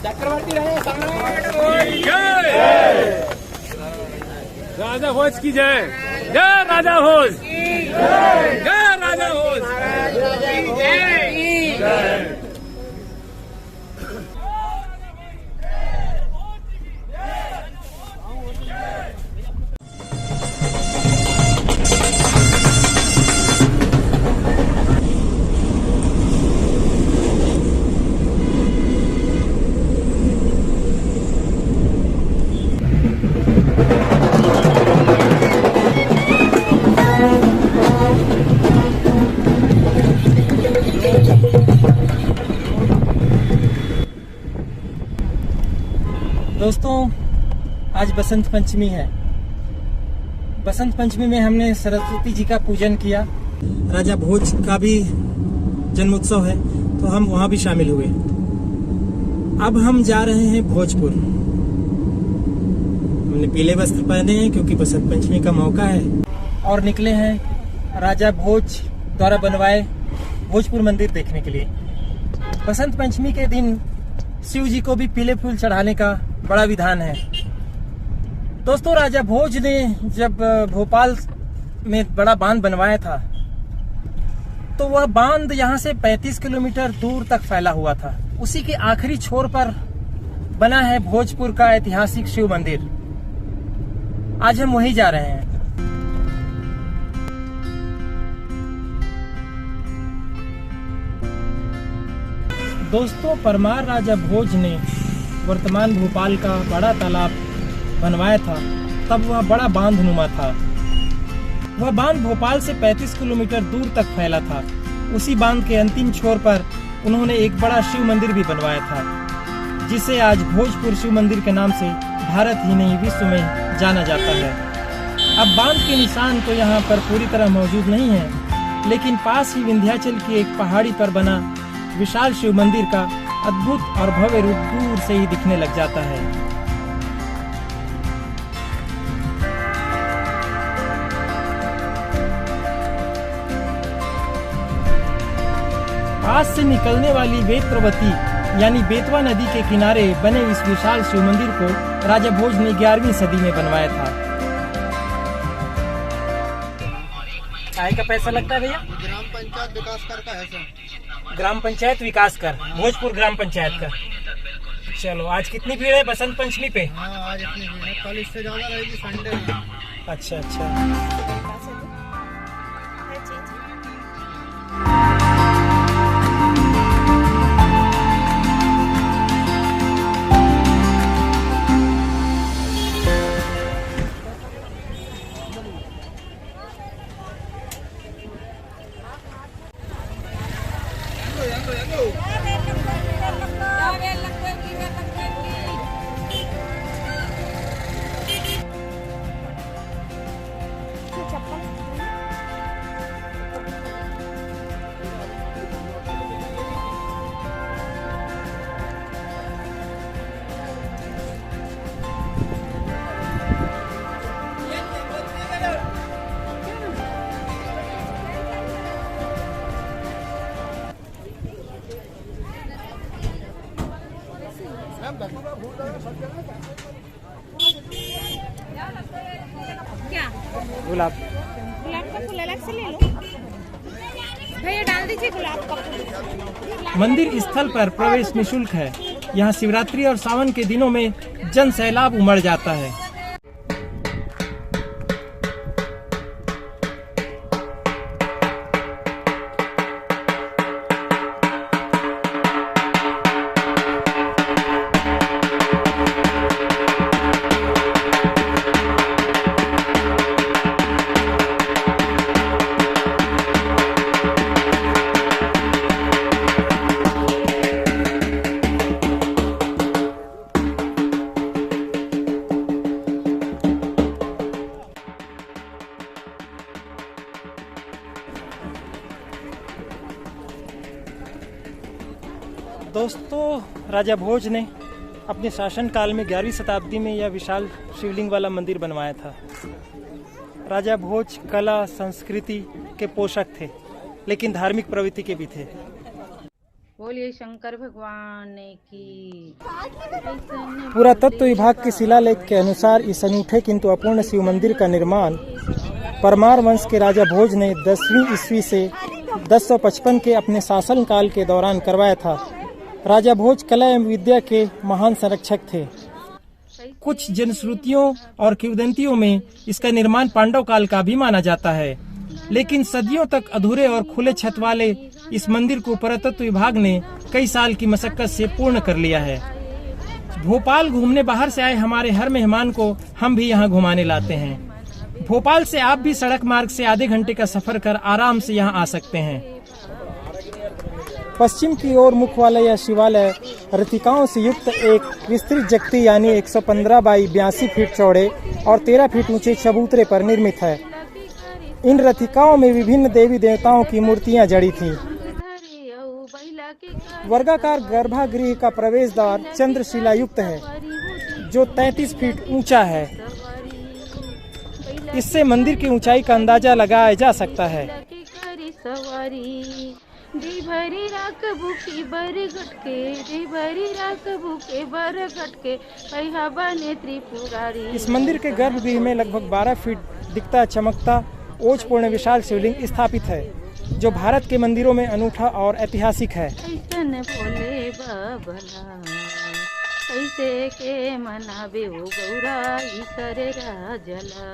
चक्रवर्ती रहे राजा भोज की जय। जय राजा भोज। जय राजा भोज। दोस्तों, आज बसंत पंचमी है। बसंत पंचमी में हमने सरस्वती जी का पूजन किया। राजा भोज का भी जन्मोत्सव है, तो हम वहाँ भी शामिल हुए। अब हम जा रहे हैं भोजपुर। हमने पीले वस्त्र पहने हैं क्योंकि बसंत पंचमी का मौका है, और निकले हैं राजा भोज द्वारा बनवाए भोजपुर मंदिर देखने के लिए। बसंत पंचमी के दिन शिव जी को भी पीले फूल चढ़ाने का बड़ा विधान है। दोस्तों, राजा भोज ने जब भोपाल में बड़ा बांध बनवाया था, तो वह बांध यहाँ से 35 किलोमीटर दूर तक फैला हुआ था। उसी के आखिरी छोर पर बना है भोजपुर का ऐतिहासिक शिव मंदिर। आज हम वहीं जा रहे हैं। दोस्तों, परमार राजा भोज ने वर्तमान भोपाल का बड़ा तालाब बनवाया था, तब वह बड़ा बांधनुमा था। वह बांध भोपाल से 35 किलोमीटर दूर तक फैला था। उसी बांध के अंतिम छोर पर उन्होंने एक बड़ा शिव मंदिर भी बनवाया था, जिसे आज भोजपुर शिव मंदिर के नाम से भारत ही नहीं विश्व में जाना जाता है। अब बांध के निशान तो यहाँ पर पूरी तरह मौजूद नहीं है, लेकिन पास ही विंध्याचल की एक पहाड़ी पर बना विशाल शिव मंदिर का अद्भुत और भव्य रूप दूर से ही दिखने लग जाता है। पास से निकलने वाली वेत्रवती यानी बेतवा नदी के किनारे बने इस विशाल शिव मंदिर को राजा भोज ने 11वीं सदी में बनवाया था। चाय का पैसा लगता है भैया? ग्राम पंचायत विकास कर का है सर। ग्राम पंचायत विकास कर, भोजपुर ग्राम पंचायत का। चलो, आज कितनी भीड़ है बसंत पंचमी पे? हाँ, आज इतनी भीड़ है, कल इससे ज्यादा रहेगी संडे में। अच्छा अच्छा। क्या गुलाब का फूल अलग से ले लो भैया, डाल दीजिए गुलाब का फूल। मंदिर स्थल पर प्रवेश निःशुल्क है। यहाँ शिवरात्रि और सावन के दिनों में जन सैलाब उमड़ जाता है। दोस्तों, राजा भोज ने अपने शासन काल में 11वीं शताब्दी में यह विशाल शिवलिंग वाला मंदिर बनवाया था। राजा भोज कला संस्कृति के पोषक थे, लेकिन धार्मिक प्रवृत्ति के भी थे। बोलिए शंकर भगवान की। पुरातत्व विभाग के शिलालेख के अनुसार इस अनूठे किंतु अपूर्ण शिव मंदिर का निर्माण परमार वंश के राजा भोज ने 10वीं ईस्वी से 1055 के अपने शासन काल के दौरान करवाया था। राजा भोज कला एवं विद्या के महान संरक्षक थे। कुछ जनश्रुतियों और किंवदंतियों में इसका निर्माण पांडव काल का भी माना जाता है, लेकिन सदियों तक अधूरे और खुले छत वाले इस मंदिर को पुरातत्व विभाग ने कई साल की मशक्कत से पूर्ण कर लिया है। भोपाल घूमने बाहर से आए हमारे हर मेहमान को हम भी यहाँ घुमाने लाते हैं। भोपाल से आप भी सड़क मार्ग से आधे घंटे का सफर कर आराम से यहाँ आ सकते हैं। पश्चिम की ओर मुख वाला यह शिवालय रथिकाओं से युक्त एक विस्तृत जगती यानी 115 बाई 82 फीट चौड़े और 13 फीट ऊंचे चबूतरे पर निर्मित है। इन रथिकाओं में विभिन्न देवी देवताओं की मूर्तियां जड़ी थीं। वर्गाकार गर्भगृह का प्रवेश द्वार चंद्रशिला युक्त है, जो 33 फीट ऊंचा है। इससे मंदिर की ऊंचाई का अंदाजा लगाया जा सकता है। इस मंदिर के गर्भगृह में लगभग 12 फीट दिखता चमकता ओजपूर्ण विशाल शिवलिंग स्थापित है, जो भारत के मंदिरों में अनूठा और ऐतिहासिक है। ऐसे के मनावे हो गौरा ईसरे राजला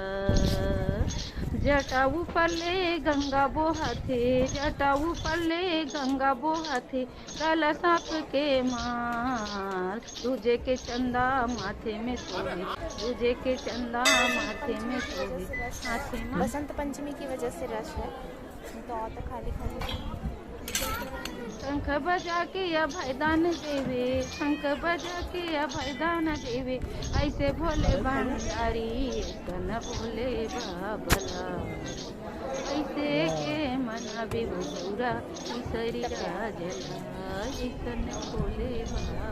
जटाऊ पल्ले गंगा बोहाथे जटाऊ पल्ले गंगा बोहाथे काला सांप के मार तुझे के चंदा माथे में सोहे तुझे के चंदा माथे में सोहे हाथे में। बसंत पंचमी की वजह से रश है, तो और तो खाली खाली। शंख बजा के अभयदान देवे शंख बजा के अभयदान देवे ऐसे भोले भंडारी तन भोले बाबला ऐसे के मनावे वो गौरा ईसरी राजला ईसन भोले बाबा।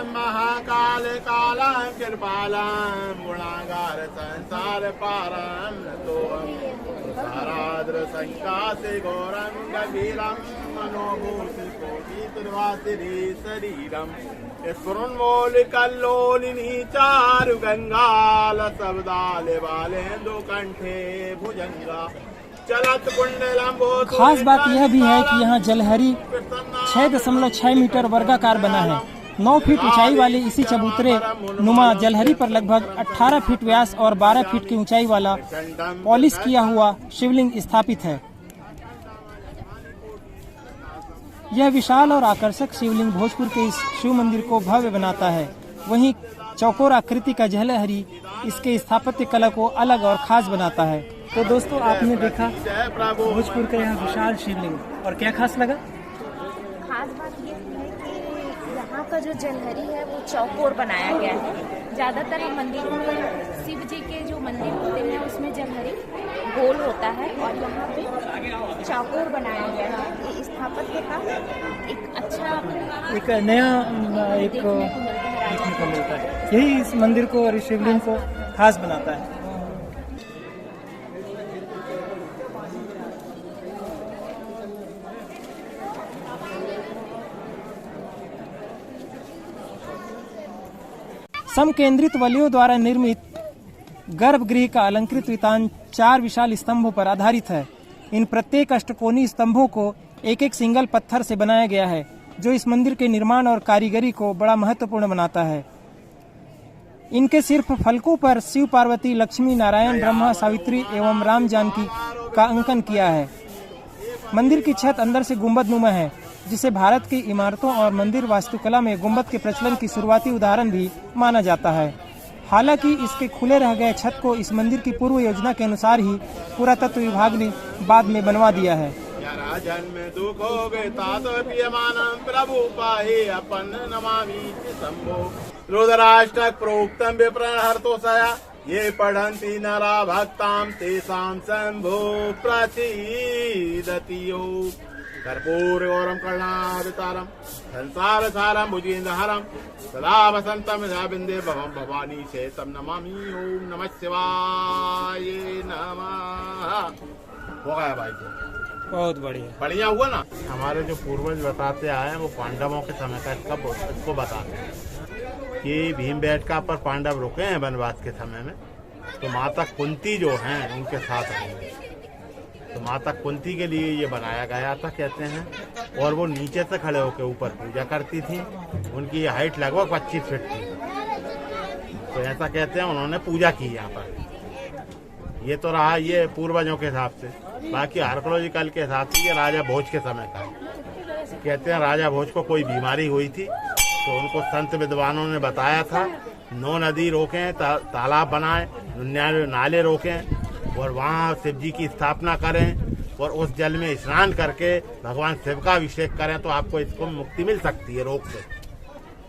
महाकाल कालम कृपालम गुणागार संसार पारम साराद्र संकासे गौरम गभीरम मनोभूति कोटि तुर्वासिरी शरीरम स्फुरन्मोल कल्लोलिनी चारु गंगाल सबदाले वाले दो कंठे भुजंगा चलत कुंडलम। खास बात यह भी है कि यहाँ जलहरी 6.6 मीटर वर्गाकार बना है। 9 फीट ऊंचाई वाले इसी चबूतरे नुमा जलहरी पर लगभग 18 फीट व्यास और 12 फीट की ऊंचाई वाला पॉलिश किया हुआ शिवलिंग स्थापित है। यह विशाल और आकर्षक शिवलिंग भोजपुर के इस शिव मंदिर को भव्य बनाता है। वहीं चौकोर आकृति का जलहरी इसके स्थापत्य कला को अलग और खास बनाता है। तो दोस्तों, आपने देखा भोजपुर का यहाँ विशाल शिवलिंग, और क्या खास लगा? खास बात ये है कि यहाँ का जो जलहरी है वो चौकोर बनाया गया है। ज़्यादातर हम मंदिरों में शिव जी के जो मंदिर होते हैं उसमें जलहरी गोल होता है, और यहाँ पे चौकोर बनाया गया है। ये स्थापत्य का एक अच्छा एक नया देखने को मिलता है। यही इस मंदिर को और इस शिवलिंग को खास बनाता है। समकेंद्रित वलियों द्वारा निर्मित गर्भगृह का अलंकृत वितान 4 विशाल स्तंभों पर आधारित है। इन प्रत्येक अष्टकोणीय स्तंभों को एक एक सिंगल पत्थर से बनाया गया है, जो इस मंदिर के निर्माण और कारीगरी को बड़ा महत्वपूर्ण बनाता है। इनके सिर्फ फलकों पर शिव पार्वती लक्ष्मी नारायण ब्रह्मा सावित्री एवं राम जानकी का अंकन किया है। मंदिर की छत अंदर से गुंबदनुमा है, जिसे भारत की इमारतों और मंदिर वास्तुकला में गुंबद के प्रचलन की शुरुआती उदाहरण भी माना जाता है। हालांकि इसके खुले रह गए छत को इस मंदिर की पूर्व योजना के अनुसार ही पुरातत्व विभाग ने बाद में बनवा दिया है। जन्म दुख हो गए प्रभु पाहे अपन नमामि शंभो रुद्राष्टक प्रोक्तम विप्रण हर्तो सया ये पढ़ंती नरा भक्ताम तेसाम शंभो प्रसीदति कर्पूर गौरम करुणावतारम संसार सारम भुजेन्द्रहरम सदा वसंतम बिंदे भवम भवानी शेतम नमामि। ओम नमः शिवाय नमः। हो गया भाई जी, बहुत बढ़िया। बढ़िया हुआ ना। हमारे जो पूर्वज बताते आए हैं वो पांडवों के समय का इसको बताते हैं कि भीमबेटका पर पांडव रुके हैं वनवास के समय में, तो माता कुंती जो हैं उनके साथ रहेंगे। तो माता कुंती के लिए ये बनाया गया था कहते हैं, और वो नीचे से खड़े होकर ऊपर पूजा करती थी। उनकी हाइट लगभग 25 फीट थी। तो ऐसा कहते हैं उन्होंने पूजा की यहाँ पर। ये तो रहा ये पूर्वजों के हिसाब से। बाकी आर्कोलॉजिकल के हिसाब से ये राजा भोज के समय का है। कहते हैं राजा भोज को कोई बीमारी हुई थी, तो उनको संत विद्वानों ने बताया था 9 नदी रोकें, तालाब बनाएं, 99 नाले रोकें और वहाँ शिव जी की स्थापना करें और उस जल में स्नान करके भगवान शिव का अभिषेक करें तो आपको इसको मुक्ति मिल सकती है रोग से।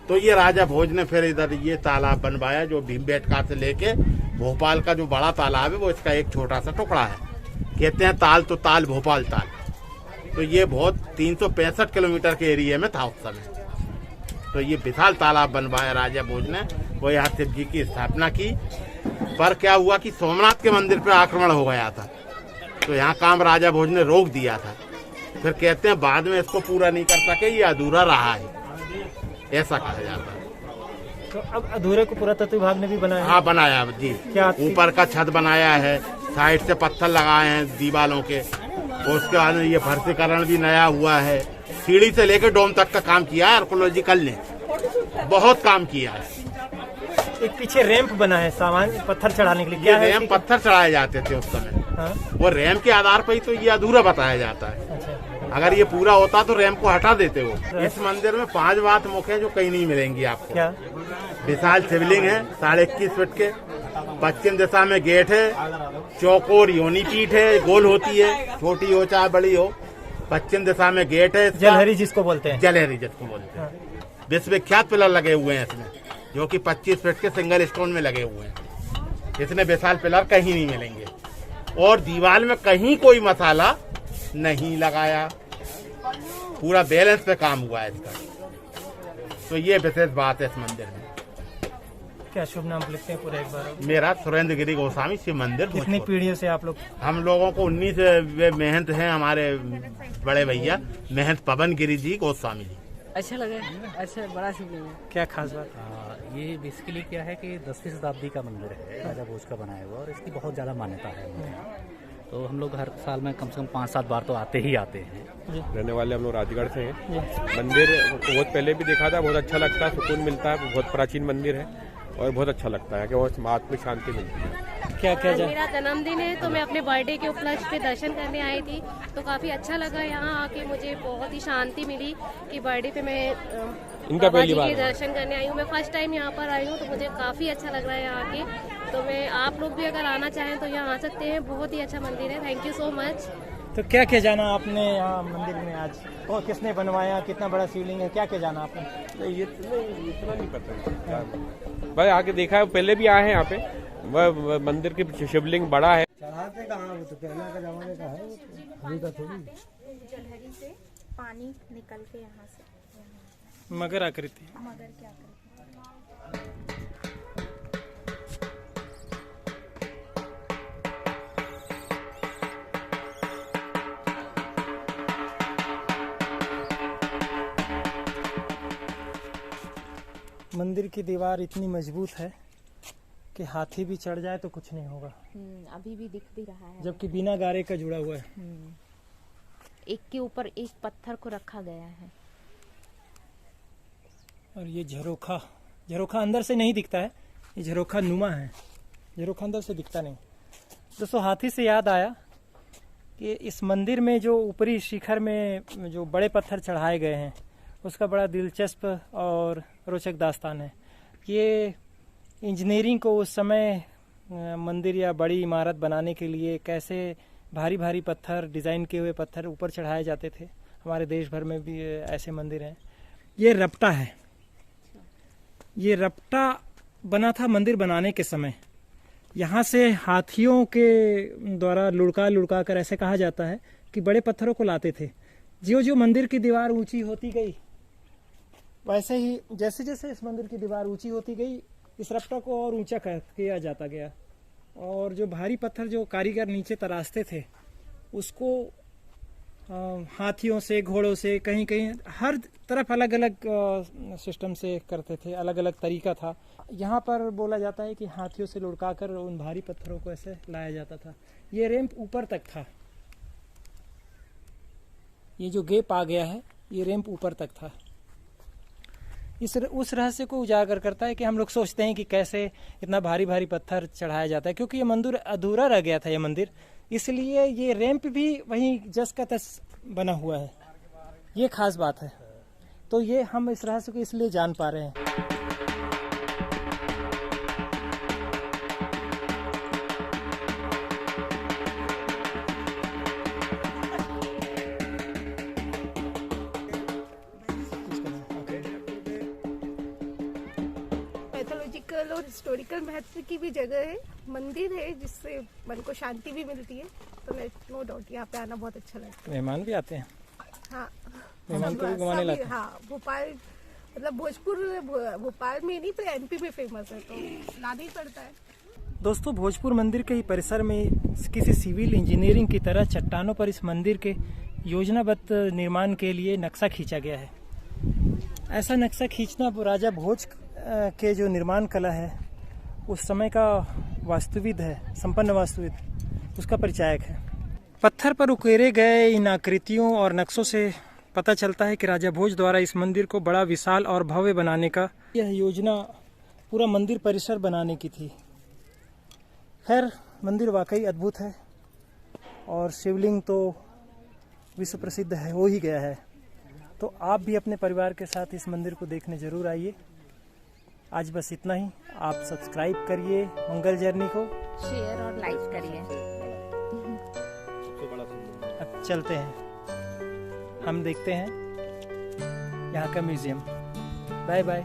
तो ये राजा भोज ने फिर इधर ये तालाब बनवाया जो भीमबेटका से लेके भोपाल का जो बड़ा तालाब है वो इसका एक छोटा सा टुकड़ा है। कहते हैं ताल तो ताल भोपाल ताल। तो ये बहुत 365 किलोमीटर के एरिया में था उस समय। तो ये विशाल तालाब बनवाया राजा भोज ने, वो यहाँ शिव जी की स्थापना की। पर क्या हुआ कि सोमनाथ के मंदिर पर आक्रमण हो गया था, तो यहाँ काम राजा भोज ने रोक दिया था। फिर कहते हैं बाद में इसको पूरा नहीं कर सके, ये अधूरा रहा है, ऐसा कहा जाता है। तो अब अधूरे को पुरातत्व विभाग ने भी बनाया? हाँ बनाया जी। क्या ऊपर का छत बनाया है, साइड से पत्थर लगाए हैं दीवालों के, और उसके बाद ये फर्शीकरण भी नया हुआ है। सीढ़ी से लेकर डोम तक का काम किया है आर्कोलॉजिकल ने, बहुत काम किया है। एक पीछे रैंप बना है सामान पत्थर चढ़ाने के लिए, क्या है? रैंप पत्थर चढ़ाए जाते थे उस समय। हाँ? वो रैंप के आधार पर ही तो ये अधूरा बताया जाता है। अच्छा। अगर ये पूरा होता तो रैंप को हटा देते वो। इस मंदिर में 5 बात मुख्य है जो कहीं नहीं मिलेंगी आपको। क्या? विशाल शिवलिंग है 21.5 फीट के, पश्चिम दिशा में गेट है, चौकोर योनि पीठ है, गोल होती है, छोटी हो चाहे बड़ी हो। पश्चिम दिशा में गेट है, जलहरी जिसको बोलते हैं। जलहरी जिसको बोलते हैं। विश्वविख्यात पिलर लगे हुए हैं इसमें, जो कि 25 फीट के सिंगल स्टोन में लगे हुए हैं। इसमें विशाल पिलर कहीं नहीं मिलेंगे, और दीवार में कहीं कोई मसाला नहीं लगाया, पूरा बैलेंस पे काम हुआ है इसका। तो ये विशेष बात है इस मंदिर में। क्या शुभ नाम लिखते हैं पूरा एक बार? मेरा सुरेंद्र गिरी गोस्वामी, शिव मंदिर। कितनी पीढ़ियों से आप लोग? हम लोगों को 19 वे महंत हैं हमारे बड़े भैया महंत पवन गिरी जी गोस्वामी जी। अच्छा लगा, अच्छा बड़ा शिवलिंग है। क्या खास बात? ये बेसिकली क्या है कि 10वीं शताब्दी का मंदिर है, राजा भोज का बनाया हुआ, और इसकी बहुत ज़्यादा मान्यता है हमारे यहाँ। तो हम लोग हर साल में कम से कम 5-7 बार तो आते ही आते हैं। रहने वाले हम लोग राजगढ़ से हैं। मंदिर बहुत पहले भी देखा था, बहुत अच्छा लगता है, सुकून मिलता है। बहुत प्राचीन मंदिर है और बहुत अच्छा लगता है कि बहुत आत्मिक शांति मिलती है। क्या क्या मेरा जन्मदिन है तो मैं अपने बर्थडे के उपलक्ष्य पे दर्शन करने आई थी, तो काफी अच्छा लगा यहाँ आके। मुझे बहुत ही शांति मिली कि बर्थडे पे मैं इनका पहली बाबा बार जी के दर्शन करने आई हूँ। मैं फर्स्ट टाइम यहाँ पर आई हूँ, तो मुझे काफी अच्छा लग रहा है यहाँ आके। तो मैं आप लोग भी अगर आना चाहें तो यहाँ आ सकते हैं, बहुत ही अच्छा मंदिर है। Thank you so much. तो क्या क्या जाना आपने यहाँ मंदिर में आज? और किसने बनवाया, कितना बड़ा शिवलिंग है, क्या क्या जाना आपने? नहीं, इतना नहीं पता। भाई आके देखा है, पहले भी आए हैं यहाँ पे। वह मंदिर की शिवलिंग बड़ा है। चढ़ाते कहाँ? वो तो पहले का जमाने का है, अभी का थोड़ी। जलहरी से पानी निकल के यहाँ से मगर आकृति। मगर क्या आकृति। मंदिर की दीवार इतनी मजबूत है कि हाथी भी चढ़ जाए तो कुछ नहीं होगा। अभी भी दिख भी रहा है, जबकि बिना गारे का जुड़ा हुआ है। एक के ऊपर एक पत्थर को रखा गया है। और ये झरोखा, झरोखा अंदर से नहीं दिखता है, ये झरोखा नुमा है, झरोखा अंदर से दिखता नहीं। दोस्तों हाथी से याद आया कि इस मंदिर में जो ऊपरी शिखर में जो बड़े पत्थर चढ़ाए गए हैं उसका बड़ा दिलचस्प और रोचक दास्तान है। ये इंजीनियरिंग को उस समय मंदिर या बड़ी इमारत बनाने के लिए कैसे भारी भारी पत्थर, डिज़ाइन किए हुए पत्थर ऊपर चढ़ाए जाते थे। हमारे देश भर में भी ऐसे मंदिर हैं। ये रपटा है, ये रपटा बना था मंदिर बनाने के समय। यहाँ से हाथियों के द्वारा लुढ़का लुढ़का कर, ऐसे कहा जाता है कि बड़े पत्थरों को लाते थे। जो जो मंदिर की दीवार ऊंची होती गई, वैसे ही जैसे जैसे इस मंदिर की दीवार ऊंची होती गई, इस रपटा को और ऊंचा किया जाता गया। और जो भारी पत्थर जो कारीगर नीचे तराशते थे, उसको हाथियों से, घोड़ों से, कहीं कहीं हर तरफ अलग अलग सिस्टम से करते थे, अलग अलग तरीका था। यहाँ पर बोला जाता है कि हाथियों से लुढ़का कर उन भारी पत्थरों को ऐसे लाया जाता था। ये रैंप ऊपर तक था, ये जो गैप आ गया है, ये रैंप ऊपर तक था। उस रहस्य को उजागर करता है कि हम लोग सोचते हैं कि कैसे इतना भारी भारी पत्थर चढ़ाया जाता है, क्योंकि ये मंदिर अधूरा रह गया था ये मंदिर, इसलिए ये रैंप भी वहीं जस का तस बना हुआ है। ये खास बात है। तो ये हम इस रहस्य को इसलिए जान पा रहे हैं। मैथोलॉजिकल और हिस्टोरिकल महत्व की भी जगह है, मंदिर है जिससे मन को शांति भी मिलती है। तो नो डाउट यहाँ पे आना बहुत अच्छा लगता है। मेहमान भी आते हैं। हाँ, मेहमान को भी घुमाने लाते हैं। हाँ, भोपाल मतलब भोपाल में नहीं पर MP में फेमस है, तो लाना ही पड़ता है। दोस्तों, भोजपुर मंदिर के ही परिसर में किसी सिविल इंजीनियरिंग की तरह चट्टानों पर इस मंदिर के योजनाबद्ध निर्माण के लिए नक्शा खींचा गया है। ऐसा नक्शा खींचना राजा भोज के जो निर्माण कला है, उस समय का वास्तुविद है, संपन्न वास्तुविद, उसका परिचायक है। पत्थर पर उकेरे गए इन आकृतियों और नक्शों से पता चलता है कि राजा भोज द्वारा इस मंदिर को बड़ा विशाल और भव्य बनाने का यह योजना पूरा मंदिर परिसर बनाने की थी। खैर, मंदिर वाकई अद्भुत है और शिवलिंग तो विश्व प्रसिद्ध है, हो ही गया है। तो आप भी अपने परिवार के साथ इस मंदिर को देखने जरूर आइए। आज बस इतना ही। आप सब्सक्राइब करिए मंगल जर्नी को, शेयर और लाइक करिए। अब चलते हैं, हम देखते हैं यहाँ का म्यूजियम। Bye bye.